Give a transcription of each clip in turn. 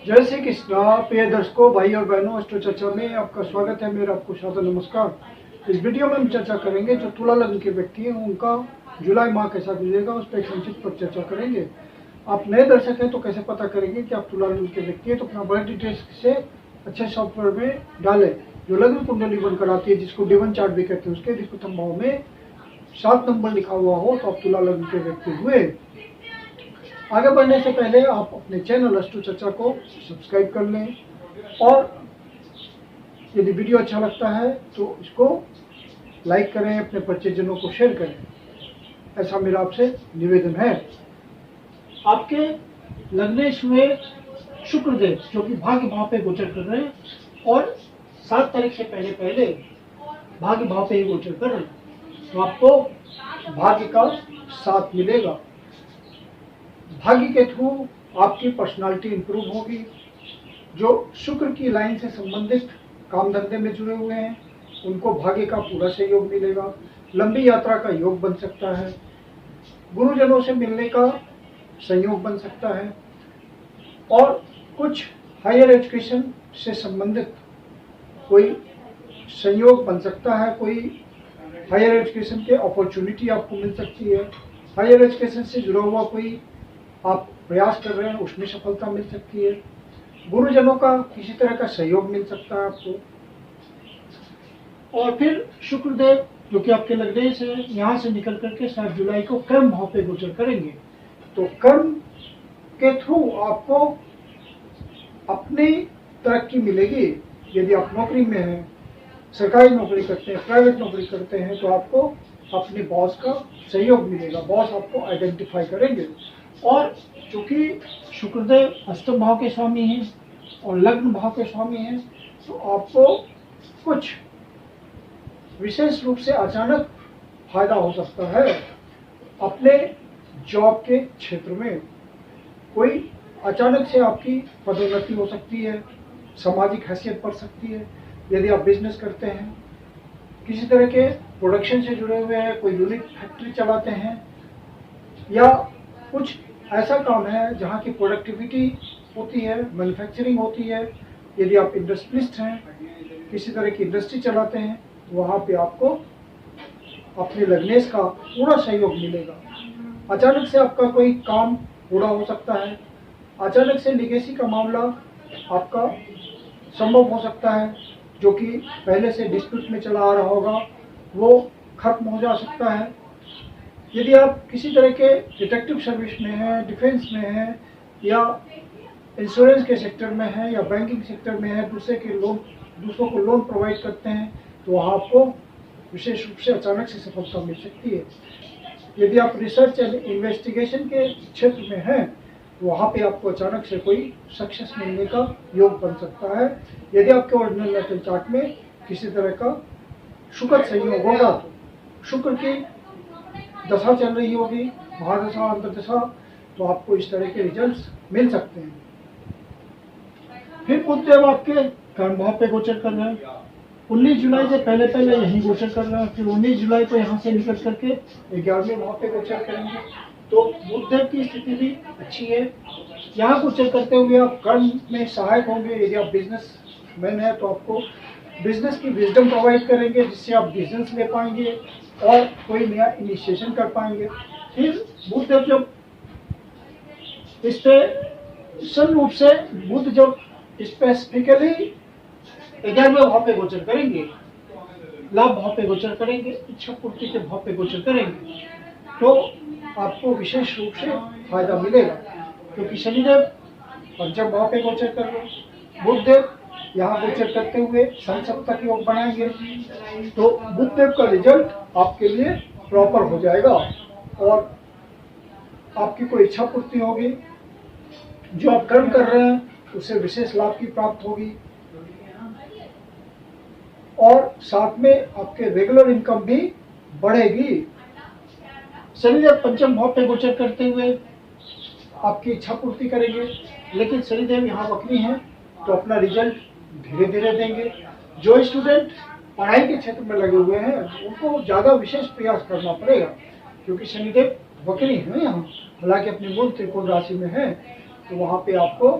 जय श्री कृष्णा। प्रिय दर्शकों, भाई और बहनों, अष्टो चर्चा में आपका स्वागत है। मेरा आपको सादर नमस्कार। इस वीडियो में हम चर्चा करेंगे जो तुला लग्न के व्यक्ति हैं उनका जुलाई माह कैसा गुजरेगा, उस पर एक संक्षिप्त पर चर्चा करेंगे। आप नए दर्शक हैं तो कैसे पता करेंगे कि आप तुला लग्न के व्यक्ति हैं, तो अपना बर्थ डिटेल्स से अच्छे सॉफ्टवेयर में डालें जो लग्न कुंडली बनकर आती है, जिसको डिवन चार्ट भी कहते हैं। उसके भी प्रथम भाव में 7 नंबर लिखा हुआ हो तो आप तुला लग्न के व्यक्ति हुए। आगे बढ़ने से पहले आप अपने चैनल अष्टो चर्चा को सब्सक्राइब कर लें और यदि वीडियो अच्छा लगता है तो इसको लाइक करें, अपने परिचयजनों को शेयर करें, ऐसा मेरा आपसे निवेदन है। आपके लग्नेश में शुक्रदेव जो कि भाग्य भाव पे गोचर कर रहे हैं और 7 तारीख से पहले पहले भाग्य भाव पे ही गोचर कर रहे हैं, तो आपको भाग्य का साथ मिलेगा। भाग्य के थ्रू आपकी पर्सनालिटी इंप्रूव होगी। जो शुक्र की लाइन से संबंधित काम धंधे में जुड़े हुए हैं उनको भाग्य का पूरा सहयोग मिलेगा। लंबी यात्रा का योग बन सकता है, गुरुजनों से मिलने का संयोग बन सकता है और कुछ हायर एजुकेशन से संबंधित कोई संयोग बन सकता है। कोई हायर एजुकेशन के अपॉर्चुनिटी आपको मिल सकती है। हायर एजुकेशन से जुड़ा हुआ कोई आप प्रयास कर रहे हैं उसमें सफलता मिल सकती है। गुरुजनों का किसी तरह का सहयोग मिल सकता है आपको। और फिर शुक्रदेव जो कि आपके लग्नेश है, यहाँ से निकल करके 7 जुलाई को कर्म भाव पे गोचर करेंगे। तो कर्म के थ्रू आपको अपनी तरक्की मिलेगी। यदि आप नौकरी में हैं, सरकारी नौकरी करते हैं, प्राइवेट नौकरी करते हैं, तो आपको अपने बॉस का सहयोग मिलेगा। बॉस आपको आइडेंटिफाई करेंगे। और चूंकि शुक्रदेव अष्टम भाव के स्वामी हैं और लग्न भाव के स्वामी हैं, तो आपको कुछ विशेष रूप से अचानक फायदा हो सकता है। अपने जॉब के क्षेत्र में कोई अचानक से आपकी पदोन्नति हो सकती है, सामाजिक हैसियत बढ़ सकती है। यदि आप बिजनेस करते हैं, किसी तरह के प्रोडक्शन से जुड़े हुए हैं, कोई यूनिट फैक्ट्री चलाते हैं या कुछ ऐसा काम है जहाँ की प्रोडक्टिविटी होती है, मैन्युफैक्चरिंग होती है, यदि आप इंडस्ट्रियलिस्ट हैं, किसी तरह की इंडस्ट्री चलाते हैं, तो वहाँ पे आपको अपने लग्नेश का पूरा सहयोग मिलेगा। अचानक से आपका कोई काम पूरा हो सकता है। अचानक से लीगेसी का मामला आपका संभव हो सकता है, जो कि पहले से डिस्प्यूट में चला आ रहा होगा, वो खत्म हो जा सकता है। यदि आप किसी तरह के डिटेक्टिव सर्विस में हैं, डिफेंस में हैं या इंश्योरेंस के सेक्टर में हैं या बैंकिंग सेक्टर में हैं, दूसरों को लोन प्रोवाइड करते हैं, तो वहाँ आपको विशेष रूप से अचानक से सफलता मिल सकती है। यदि आप रिसर्च एंड इन्वेस्टिगेशन के क्षेत्र में हैं, तो वहाँ पे आपको अचानक से कोई सक्सेस मिलने का योग बन सकता है। यदि आपके ऑर्डिनल नेटल चार्ट में किसी तरह का शुक्र संयोग होगा, तो शुक्र की दशा चल रही होगी, महादशा, अंतर्दशा, तो आपको इस तरह के रिजल्ट्स मिल सकते हैं। फिर बुधदेव आपके कर्म भाव पे गोचर कर रहे हैं। 19 जुलाई से पहले पहले यहीं गोचर कर रहे हैं, फिर 19 जुलाई को यहाँ से निकल करके 11वें भाव पे गोचर करेंगे। तो बुधदेव की स्थिति भी अच्छी है। यहाँ गोचर करते हुए आप कर्म में सहायक होंगे। यदि आप बिजनेस मैन है तो आपको बिजनेस की विजडम प्रोवाइड करेंगे, जिससे आप बिजनेस ले पाएंगे और कोई नया इनिशिएशन कर पाएंगे। फिर बुधदेव जब स्पेशल रूप से बुध जब स्पेसिफिकली 11वें भाव पे गोचर करेंगे, लाभ भाव पे गोचर करेंगे, इच्छा पूर्ति के भाव पे गोचर करेंगे, तो आपको विशेष रूप से फायदा मिलेगा। क्योंकि शनिदेव पंचम भाव पे गोचर कर रहे हैं, बुधदेव यहाँ गोचर करते हुए सन सप्ताह की ओर बनाएंगे, तो बुधदेव का रिजल्ट आपके लिए प्रॉपर हो जाएगा और आपकी कोई इच्छा पूर्ति होगी। जो आप कर्म कर रहे हैं उससे विशेष लाभ की प्राप्त होगी और साथ में आपके रेगुलर इनकम भी बढ़ेगी। शनिदेव पंचम भाव पे गोचर करते हुए आपकी इच्छा पूर्ति करेंगे, लेकिन शनिदेव यहाँ वक्री हैं तो अपना रिजल्ट धीरे धीरे देंगे। जो स्टूडेंट पढ़ाई के क्षेत्र में लगे हुए हैं उनको ज़्यादा विशेष प्रयास करना पड़ेगा, क्योंकि शनिदेव वक्री हैं यहाँ, हालांकि अपनी मूल त्रिकोण राशि में है, तो वहाँ पे आपको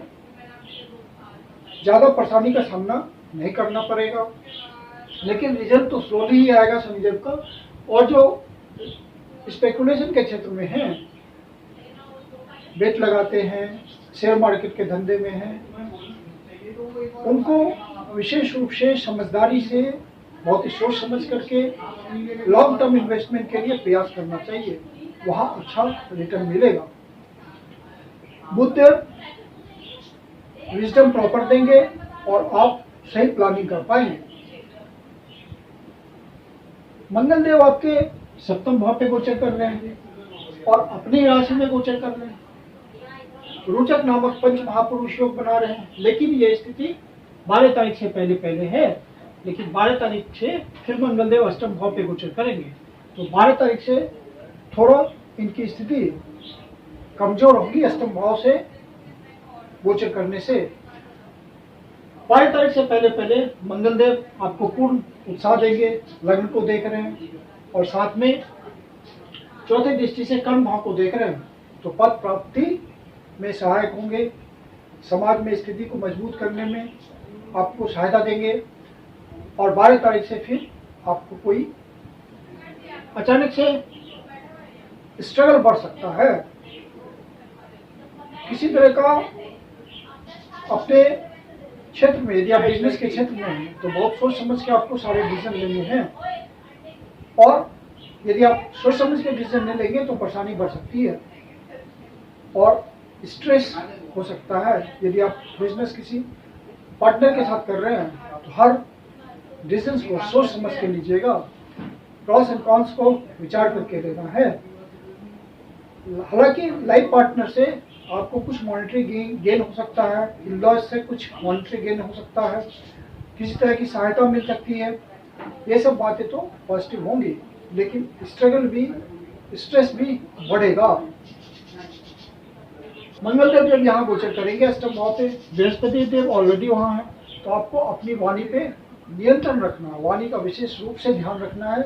ज़्यादा परेशानी का सामना नहीं करना पड़ेगा, लेकिन रिजल्ट तो स्लोली ही आएगा शनिदेव का। और जो स्पेकुलेशन के क्षेत्र में हैं, बेट लगाते हैं, शेयर मार्केट के धंधे में हैं, उनको विशेष रूप से समझदारी से, बहुत ही सोच समझ करके लॉन्ग टर्म इन्वेस्टमेंट के लिए प्रयास करना चाहिए, वहाँ अच्छा रिटर्न मिलेगा। बुध विजडम प्रॉपर देंगे और आप सही प्लानिंग कर पाएंगे। मंगल देव आपके सप्तम भाव पे गोचर कर रहे हैं और अपनी राशि में गोचर कर रहे हैं। रोचक नामक पंच महापुरुष योग बना रहे हैं, लेकिन ये स्थिति 12 तारीख से पहले है, लेकिन 12 तारीख से फिर मंगल देव अष्टम भाव पे गोचर करेंगे। तो 12 तारीख से थोड़ा इनकी स्थिति कमजोर होगी अष्टम भाव से गोचर करने से। 12 तारीख से पहले मंगल देव आपको पूर्ण उत्साह देंगे, लग्न को देख रहे हैं और साथ में चौथी दृष्टि से कर्म भाव को देख रहे हैं, तो पद प्राप्ति में सहायक होंगे, समाज में स्थिति को मजबूत करने में आपको सहायता देंगे। और 12 तारीख से फिर आपको कोई अचानक से स्ट्रगल बढ़ सकता है, किसी तरह का अपने क्षेत्र में, यदि आप बिजनेस के क्षेत्र में हैं तो बहुत सोच समझ के आपको सारे डिसीजन लेने हैं, और यदि आप सोच समझ के डिसीजन नहीं लेंगे तो परेशानी बढ़ सकती है और स्ट्रेस हो सकता है। यदि आप बिजनेस किसी पार्टनर के साथ कर रहे हैं तो हर डिसीजन को सोच समझ के लीजिएगा, प्रॉस एंड कॉन्स को विचार करके लेना है। हालांकि लाइफ पार्टनर से आपको कुछ मॉनेटरी गेन हो सकता है, इन-लॉज से कुछ मॉनेटरी गेन हो सकता है, किसी तरह की सहायता मिल सकती है, ये सब बातें तो पॉजिटिव होंगी, लेकिन स्ट्रगल भी, स्ट्रेस भी बढ़ेगा। मंगल देव जब यहाँ गोचर करेंगे अष्टम भाव पे, बृहस्पति देव ऑलरेडी वहाँ है, तो आपको अपनी वाणी पे नियंत्रण रखना है, वाणी का विशेष रूप से ध्यान रखना है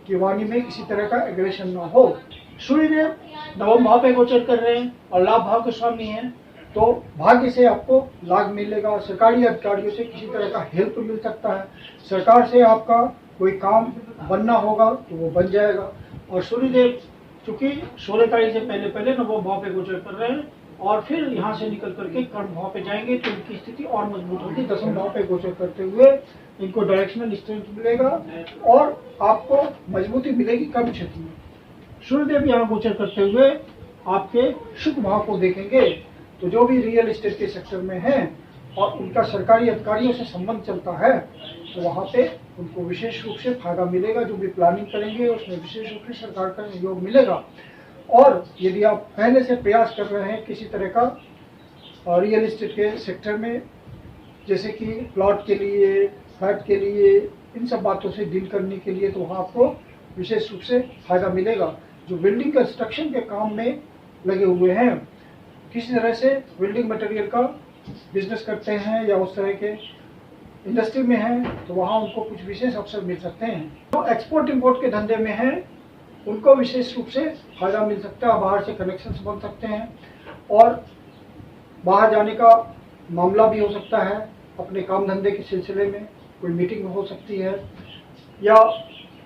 कि वाणी में किसी तरह का एग्रेशन ना हो। सूर्यदेव नवम भाव पे गोचर कर रहे हैं और लाभ भाव के स्वामी हैं, तो भाग्य से आपको लाभ मिलेगा, सरकारी अधिकारियों से किसी तरह का हेल्प मिल सकता है, सरकार से आपका कोई काम बनना होगा तो वो बन जाएगा। और सूर्यदेव चूंकि 16 तारीख से पहले नवम भाव पे गोचर कर रहे हैं और फिर यहाँ से निकल करके कर्म भाव पे जाएंगे, तो इनकी स्थिति और मजबूत होगी। 10वें भाव पे गोचर करते हुए इनको डायरेक्शनल स्ट्रेंथ मिलेगा और आपको मजबूती मिलेगी कर्म क्षेत्र में। सूर्यदेव यहाँ गोचर करते हुए आपके शुभ भाव को देखेंगे, तो जो भी रियल एस्टेट के सेक्टर में हैं और उनका सरकारी अधिकारियों से संबंध चलता है, तो वहाँ पे उनको विशेष रूप से फायदा मिलेगा। जो भी प्लानिंग करेंगे उसमें विशेष रूप से सरकार का सहयोग मिलेगा। और यदि आप पहले से प्रयास कर रहे हैं किसी तरह का रियल एस्टेट के सेक्टर में, जैसे कि प्लॉट के लिए, फ्लैट के लिए, इन सब बातों से डील करने के लिए, तो वहाँ आपको विशेष रूप से फायदा मिलेगा। जो बिल्डिंग कंस्ट्रक्शन के काम में लगे हुए हैं, किसी तरह से बिल्डिंग मटेरियल का बिजनेस करते हैं या उस तरह के इंडस्ट्री में हैं, तो वहाँ उनको कुछ विशेष अवसर मिल सकते हैं। जो एक्सपोर्ट इंपोर्ट के धंधे में हैं उनको विशेष रूप से फायदा मिल सकता है, बाहर से कनेक्शंस बन सकते हैं और बाहर जाने का मामला भी हो सकता है। अपने काम धंधे के सिलसिले में कोई मीटिंग हो सकती है या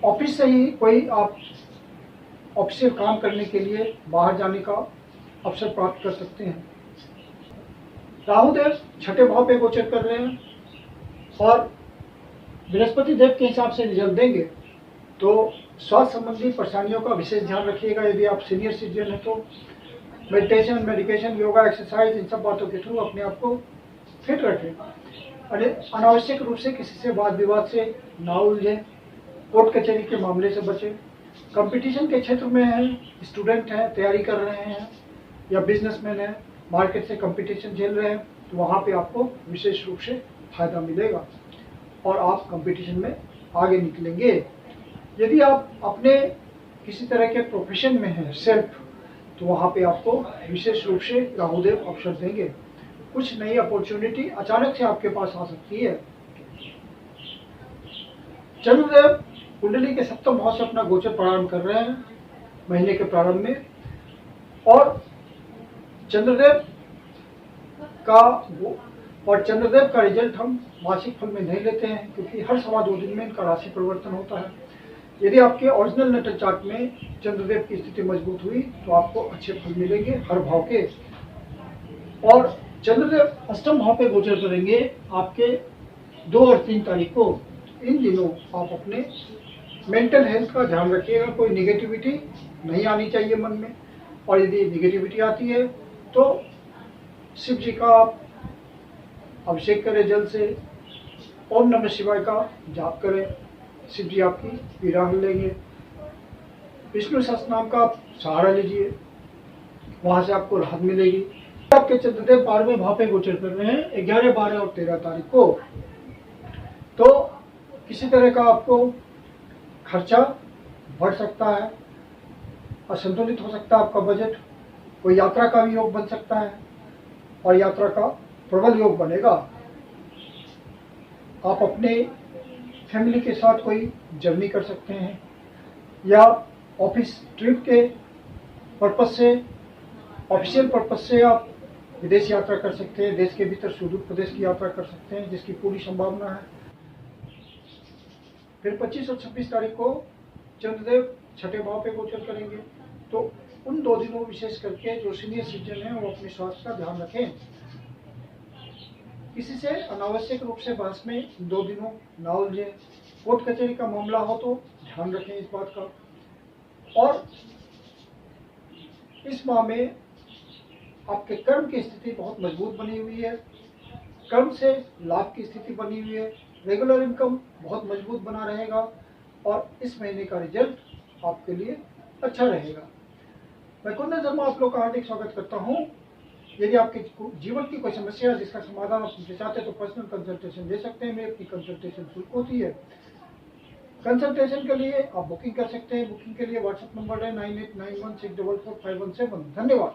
ऑफिस से ही कोई आप ऑफिशियल काम करने के लिए बाहर जाने का अवसर प्राप्त कर सकते हैं। राहु देव छठे भाव पे गोचर कर रहे हैं और बृहस्पति देव के हिसाब से रिजल्ट देंगे, तो स्वास्थ्य संबंधी परेशानियों का विशेष ध्यान रखिएगा। यदि आप सीनियर सिटीजन हैं तो मेडिटेशन, मेडिकेशन, योगा, एक्सरसाइज, इन सब बातों के थ्रू अपने आप को फिट रखें। अनावश्यक रूप से किसी से वाद विवाद से ना उलझें, कोर्ट कचहरी के मामले से बचें। कंपटीशन के क्षेत्र में हैं, स्टूडेंट हैं, तैयारी कर रहे हैं या बिजनेसमैन हैं, मार्केट से कंपटीशन झेल रहे हैं, तो वहाँ पे आपको विशेष रूप से फायदा मिलेगा और आप कंपटीशन में आगे निकलेंगे। यदि आप अपने किसी तरह के प्रोफेशन में हैं सेल्फ, तो वहाँ पे आपको विशेष रूप से राहुदेव अवसर देंगे। कुछ नई अपॉर्चुनिटी अचानक से आपके पास आ सकती है। चंद्रदेव कुंडली के सप्तम भाव से अपना गोचर प्रारंभ कर रहे हैं महीने के प्रारंभ में, और चंद्रदेव का और चंद्रदेव का रिजल्ट हम मासिक फल में नहीं लेते हैं, क्योंकि हर 2.25 दिन में इनका राशि परिवर्तन होता है। यदि आपके ओरिजिनल नेटल चार्ट में चंद्रदेव की स्थिति मजबूत हुई तो आपको अच्छे फल मिलेंगे हर भाव के। और चंद्रदेव अष्टम भाव पे गोचर करेंगे आपके 2 और 3 तारीख को। इन दिनों आप अपने मेंटल हेल्थ का ध्यान रखिएगा, कोई निगेटिविटी नहीं आनी चाहिए मन में, और यदि निगेटिविटी आती है तो शिव जी का आप अभिषेक करें जल से, ओम नमः शिवाय का जाप करें, शिव जी आपकी पीड़ा हल लेंगे। विष्णु सहस्त्र नाम का आप सहारा लीजिए, वहां से आपको राहत मिलेगी। आपके चंद्रदेव 12वें भाव पे गोचर कर रहे हैं 11, 12 और 13 तारीख को। तो किसी तरह का आपको खर्चा बढ़ सकता है, असंतुलित हो सकता है आपका बजट, कोई यात्रा का भी योग बन सकता है, और यात्रा का प्रबल योग बनेगा। आप अपने फैमिली के साथ कोई जर्नी कर सकते हैं, या ऑफिस ट्रिप के पर्पज से, ऑफिशियल पर्पज से आप विदेश यात्रा कर सकते हैं, देश के भीतर सुदूर प्रदेश की यात्रा कर सकते हैं, जिसकी पूरी संभावना है। फिर 25 और 26 तारीख को चंद्रदेव 6ठे भाव पे गोचर करेंगे। तो उन 2 दिनों विशेष करके जो सीनियर सिटीजन हैं वो अपने स्वास्थ्य का ध्यान रखें। किसी से अनावश्यक रूप से बहस में 2 दिनों ना उलझे। कोर्ट कचहरी का मामला हो तो ध्यान रखें इस बात का। और इस माह में आपके कर्म की स्थिति बहुत मजबूत बनी हुई है, कर्म से लाभ की स्थिति बनी हुई है, रेगुलर इनकम बहुत मजबूत बना रहेगा, और इस महीने का रिजल्ट आपके लिए अच्छा रहेगा। मैं कुंदन शर्मा आप लोग का हार्दिक स्वागत करता हूँ। यदि आपके जीवन की कोई समस्या है जिसका समाधान आप मुझे चाहते हैं तो पर्सनल कंसल्टेशन दे सकते हैं। मेरी कंसल्टेशन शुल्क होती है। कंसल्टेशन के लिए आप बुकिंग कर सकते हैं। बुकिंग के लिए व्हाट्सएप नंबर है 9891644517। धन्यवाद।